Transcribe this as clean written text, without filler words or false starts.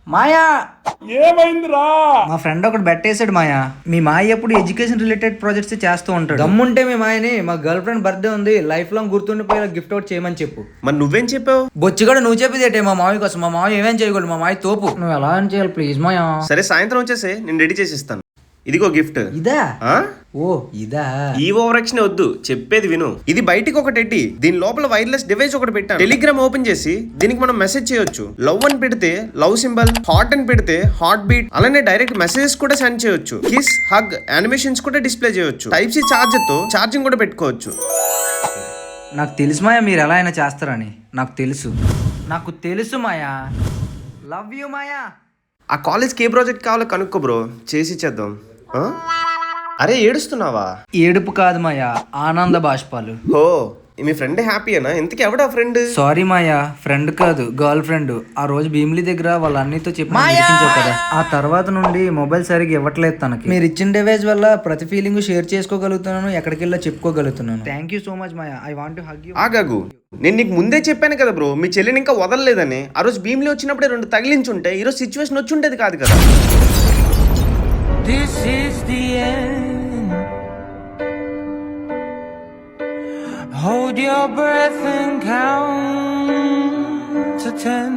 మాయా ఏమైందిరా? మా ఫ్రెండ్ ఒకటి బెట్టేసాడు మాయా. మీ మాయ ఎప్పుడు ఎడ్యుకేషన్ రిలేటెడ్ ప్రాజెక్ట్స్ చేస్తూ ఉంటాడు. దమ్ముంటే మీ మాయని మా గర్ల్ ఫ్రెండ్ బర్త్డే ఉంది, లైఫ్ లాంగ్ గుర్తుండిపోయేలా గిఫ్ట్ అవుట్ చేయమని చెప్పు. మరి నువ్వేం చెప్పావు? బొచ్చుగడ నువ్వు చెప్పేది ఏంటే మా మావి కోసం? మా మావి ఏమేం చేయకూడదు, మా మావి తోపు. నువ్వు ఎలా అని చేయాలి ప్లీజ్ మాయా. సరే సాయంత్రం వచ్చేసి నేను రెడీ చేసిస్తాను. ఇదిగో గిఫ్ట్. ఇదా? ఆ? ఓ ఇదా? ఈ ఓవరాక్షన్ వద్దు, చెప్పేది విను. ఇది బయటికి ఒకటి ఎట్టి, దీని లోపల వైర్లెస్ డివైస్ ఒకటి పెట్టాను. టెలిగ్రామ్ ఓపెన్ చేసి దీనికి మనం మెసేజ్ చేయొచ్చు. లవ్ అని పెడితే లవ్ సింబల్, హాట్ అని పెడితే హార్ట్ బీట్, అలానే డైరెక్ట్ మెసేజెస్ కూడా సెండ్ చేయొచ్చు. కిస్, హగ్, యానిమేషన్స్ కూడా డిస్ప్లే చేయొచ్చు. టైప్ సి చార్జర్ తో ఛార్జింగ్ కూడా పెట్టుకోవచ్చు. నాకు తెలుసు మాయా మీరు ఎలా అయినా చేస్తారని. నాకు తెలుసు మాయా. లవ్ యూ మాయా. ఆ కాలేజ్కి ఏ ప్రాజెక్ట్ కావాలో కనుక్కో బ్రో, చేసి ఇచ్చేద్దాం. ఆ? అరే ఏడుస్తున్నావా? ఏడుపు కాదు మాయా, ఆనంద బాష్పాలు. ఓ మీ ఫ్రెండ్ హ్యాపీయేనా? ఇంతకీ ఎవడా ఫ్రెండ్? సారీ మాయా, ఫ్రెండ్ కాదు గర్ల్ ఫ్రెండ్. ఆ రోజు భీమిలి దగ్గర వాళ్ళ అన్నితో చెప్పి కదా, ఆ తర్వాత నుండి మొబైల్ సరిగ్గా ఇవ్వట్లేదు తనకి. మీరు ఇచ్చిన డివైస్ వల్ల ప్రతి ఫీలింగ్ షేర్ చేసుకోగలుగుతున్నాను, ఎక్కడికి వెళ్ళా చెప్పుకోగలుగుతున్నాను. Thank you so much Maya. I want to hug you. ఆగాగు, నేను నీకు ముందే చెప్పాను కదా బ్రో, మీ చెల్లిని ఇంకా వదలలేదని. ఆ రోజు భీమిలి వచ్చినప్పుడే 2 తగిలించుంటే ఈరోజు సిచ్యువేషన్ వచ్చి ఉండేది కాదు కదా. This is the end. Hold your breath and count to 10.